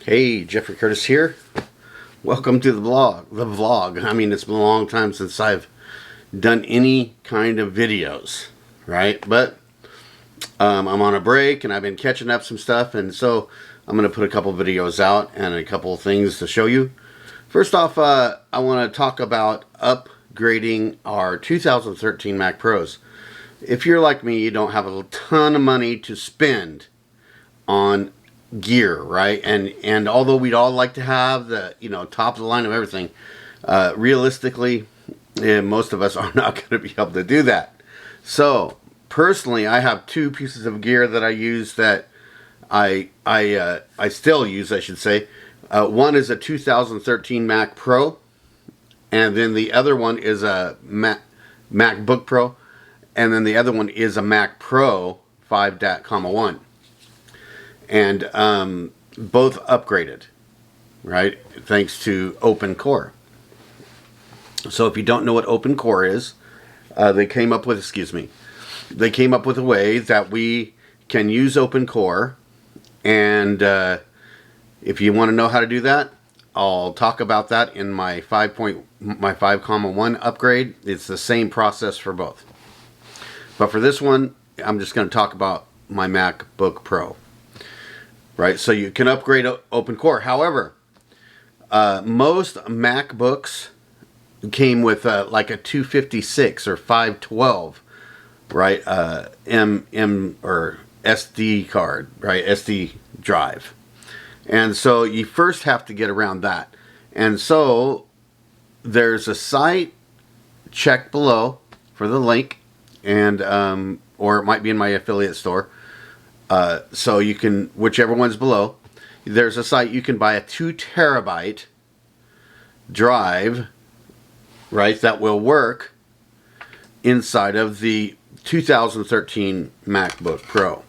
Hey, Jeffrey Curtis here. Welcome to the vlog. I mean, it's been a long time since I've done any kind of videos, right? But I'm on a break and I've been catching up some stuff, and so I'm going to put a couple videos out and a couple things to show you. First off, I want to talk about upgrading our 2013 Mac Pros. If you're like me, you don't have a ton of money to spend on gear, right? And although we'd all like to have the top of the line of everything, realistically, most of us are not going to be able to do that. So personally, I have two pieces of gear that I use that I still use, I should say. One is a 2013 Mac Pro, and then the other one is a MacBook Pro, and then the other one is a Mac Pro 5.1. And both upgraded, right? Thanks to OpenCore. So if you don't know what OpenCore is, they came up with a way that we can use OpenCore. And if you want to know how to do that, I'll talk about that in my 5.1 upgrade. It's the same process for both. But for this one, I'm just going to talk about my MacBook Pro. Right, so you can upgrade OpenCore. However, most MacBooks came with like a 256 or 512, right? M or SD card, right? SD drive, and so you first have to get around that. And so there's a site. Check below for the link, and or it might be in my affiliate store. So you can, whichever one's below, there's a site you can buy a 2 terabyte drive, right, that will work inside of the 2013 MacBook Pro.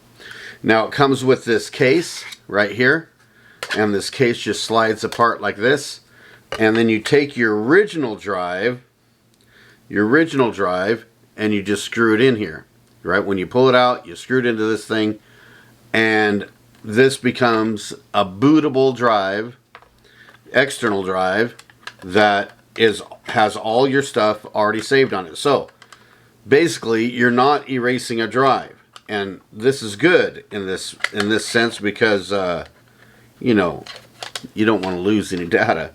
Now it comes with this case right here, and this case just slides apart like this, and then you take your original drive, and you just screw it in here, right? When you pull it out, you screw it into this thing, and this becomes a bootable drive, external drive, that has all your stuff already saved on it. So basically, you're not erasing a drive, and this is good in this sense because you don't want to lose any data.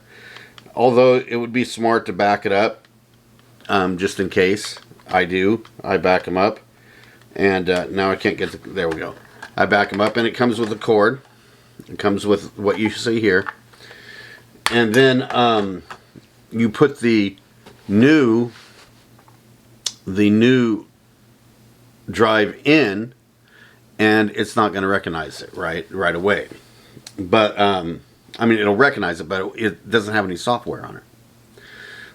Although it would be smart to back it up, just in case. I back them up, and now I can't get there we go. I back them up, and it comes with a cord. It comes with what you see here. And then you put the new drive in, and it's not going to recognize it right away. But I mean, it'll recognize it, but it doesn't have any software on it.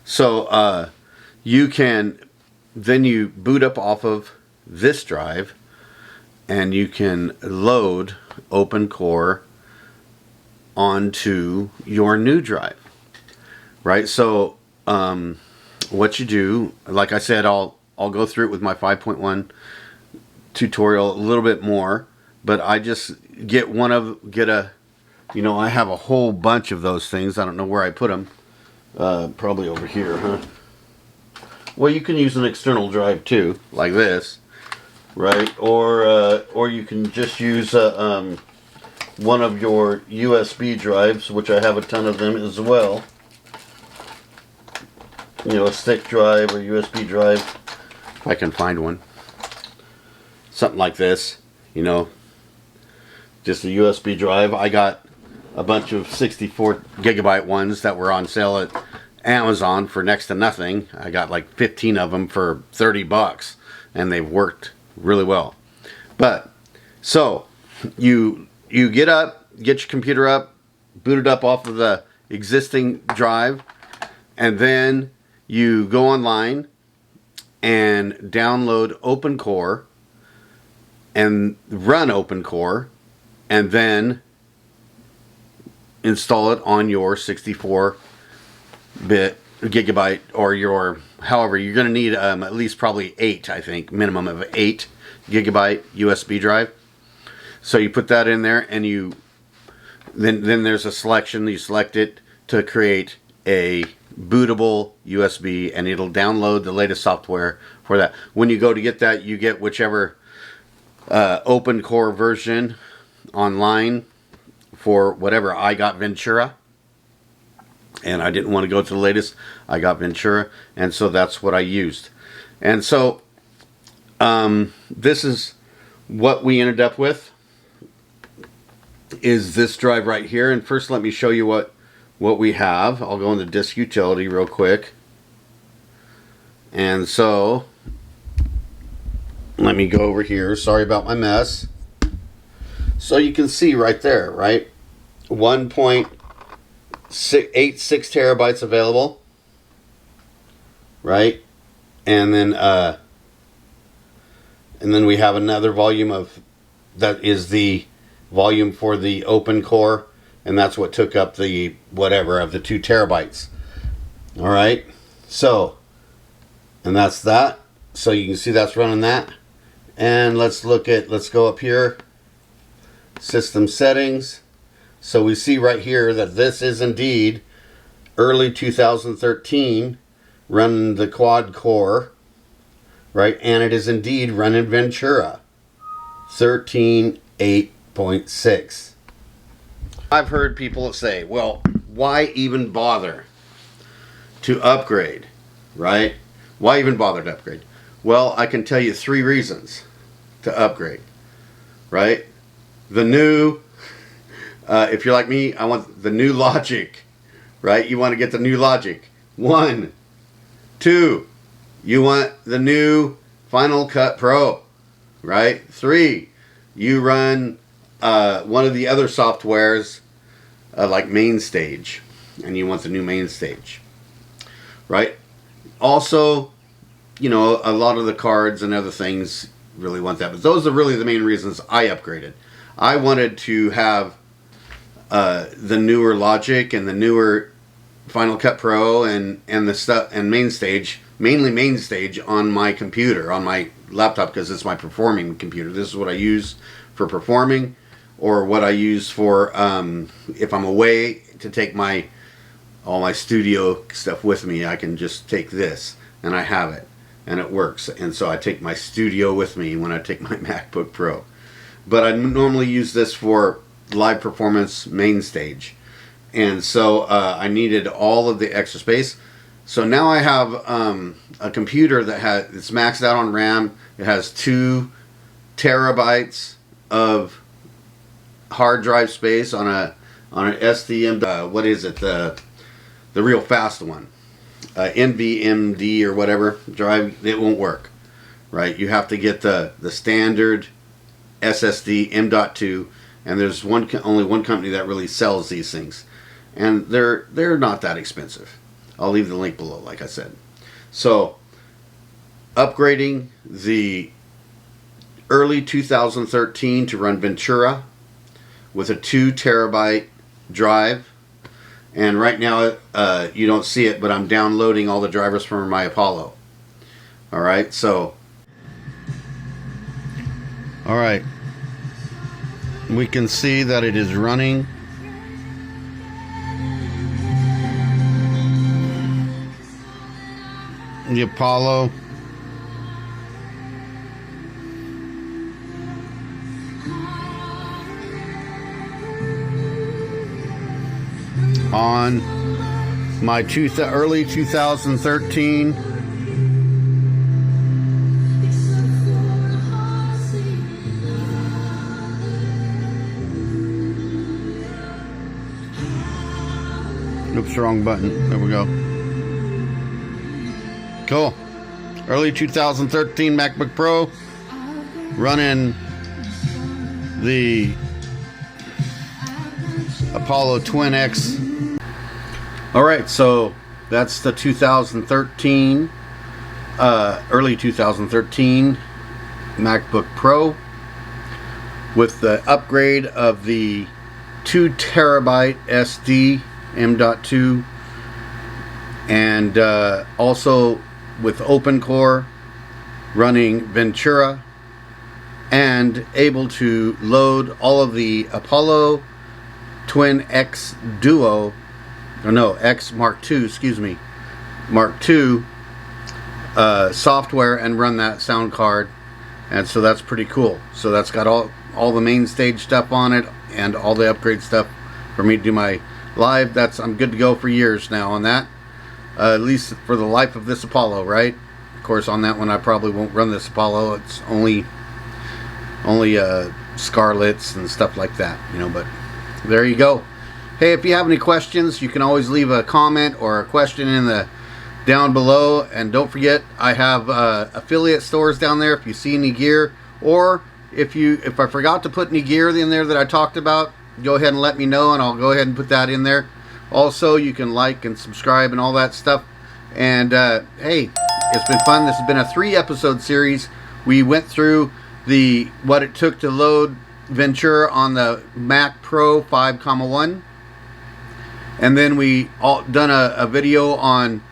So you boot up off of this drive, and you can load OpenCore onto your new drive, right? So what you do, like I said, I'll go through it with my 5.1 tutorial a little bit more, but I just I have a whole bunch of those things. I don't know where I put them. Probably over here, huh? Well, you can use an external drive too, like this. Right, or you can just use one of your USB drives, which I have a ton of them as well. A stick drive or USB drive, if I can find one. Something like this, just a USB drive. I got a bunch of 64 gigabyte ones that were on sale at Amazon for next to nothing. I got like 15 of them for $30, and they've worked really well. But so you get your computer up, boot it up off of the existing drive, and then you go online and download OpenCore and run OpenCore, and then install it on your 64-bit gigabyte, or your, however, you're going to need at least probably 8, I think, minimum of 8 gigabyte USB drive. So you put that in there, and you then there's a selection. You select it to create a bootable USB, and it'll download the latest software for that. When you go to get that, you get whichever OpenCore version online for whatever. I got Ventura, and I didn't want to go to the latest. I got Ventura, and so that's what I used. And so this is what we ended up with, is this drive right here. And first let me show you what we have. I'll go into disk utility real quick. And so let me go over here. Sorry about my mess. So you can see right there, right? 1.86 terabytes available, right? And then we have another volume of, that is the volume for the OpenCore, and that's what took up the whatever of the 2 terabytes. All right, so, and that's that. So you can see that's running that. And let's go up here, system settings. So we see right here that this is indeed early 2013 running the quad core, right? And it is indeed running Ventura 13.8.6. I've heard people say, well, why even bother to upgrade, right? Why even bother to upgrade? Well, I can tell you 3 reasons to upgrade, right? The new, if you're like me, I want the new logic, right? You want to get the new logic. 1, 2, you want the new Final Cut Pro, right? 3, you run one of the other softwares like MainStage, and you want the new MainStage, right? Also, you know, a lot of the cards and other things really want that, but those are really the main reasons I upgraded. I wanted to have the newer Logic and the newer Final Cut Pro and the stuff and MainStage, mainly MainStage on my computer, on my laptop, because it's my performing computer. This is what I use for performing, or what I use for if I'm away, to take all my studio stuff with me. I can just take this, and I have it, and it works. And so I take my studio with me when I take my MacBook Pro. But I normally use this for live performance MainStage. And so I needed all of the extra space. So now I have a computer that it's maxed out on RAM. It has 2 terabytes of hard drive space on an SDM. What is it? The real fast one, NVMe or whatever drive. It won't work, right? You have to get the standard SSD M.2, and there's only one company that really sells these things, and they're not that expensive. I'll leave the link below, like I said. So upgrading the early 2013 to run Ventura with a 2 terabyte drive, and right now you don't see it, but I'm downloading all the drivers from my Apollo. All right, so all right, we can see that it is running. The Apollo. On my early 2013 oops, wrong button. There we go. Cool. Early 2013 MacBook Pro running the Apollo Twin X. Alright, so that's the 2013, early 2013 MacBook Pro with the upgrade of the 2 terabyte SD M.2, and also with OpenCore running Ventura, and able to load all of the Apollo Twin X Duo, or no, X Mark II, excuse me, Mark II software and run that sound card. And so that's pretty cool. So that's got all the main stage stuff on it and all the upgrade stuff for me to do my live. I'm good to go for years now on that. At least for the life of this Apollo, right? Of course, on that one I probably won't run this Apollo. It's only Scarlets and stuff like that, you know. But there you go. Hey, if you have any questions, you can always leave a comment or a question in the down below. And don't forget, I have affiliate stores down there. If you see any gear, or if I forgot to put any gear in there that I talked about, go ahead and let me know, and I'll go ahead and put that in there. Also, you can like and subscribe and all that stuff. And hey, it's been fun. This has been a 3-episode series. We went through what it took to load Ventura on the Mac Pro 5,1, and then we done a video on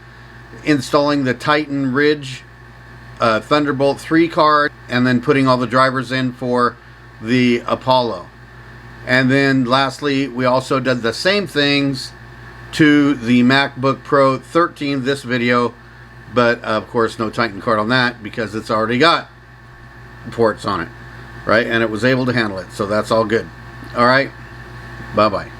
installing the Titan Ridge Thunderbolt 3 card, and then putting all the drivers in for the Apollo. And then lastly, we also did the same things to the MacBook Pro 13, this video, but of course no Titan card on that because it's already got ports on it, right? And it was able to handle it, so that's all good. All right, bye bye.